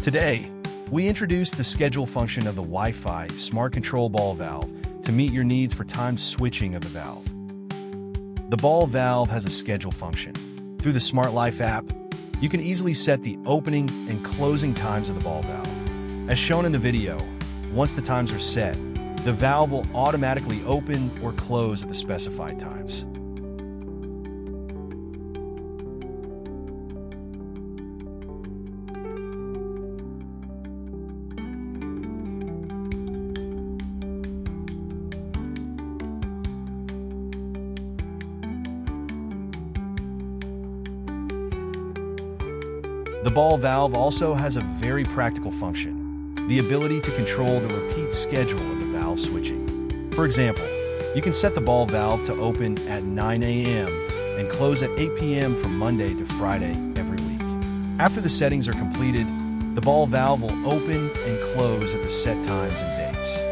Today, we introduce the schedule function of the Wi-Fi smart control ball valve to meet your needs for timed switching of the valve. The ball valve has a schedule function. Through the Smart Life app, you can easily set the opening and closing times of the ball valve. As shown in the video, once the times are set, the valve will automatically open or close at the specified times. The ball valve also has a very practical function, the ability to control the repeat schedule of the valve switching. For example, you can set the ball valve to open at 9 a.m. and close at 8 p.m. from Monday to Friday every week. After the settings are completed, the ball valve will open and close at the set times and dates.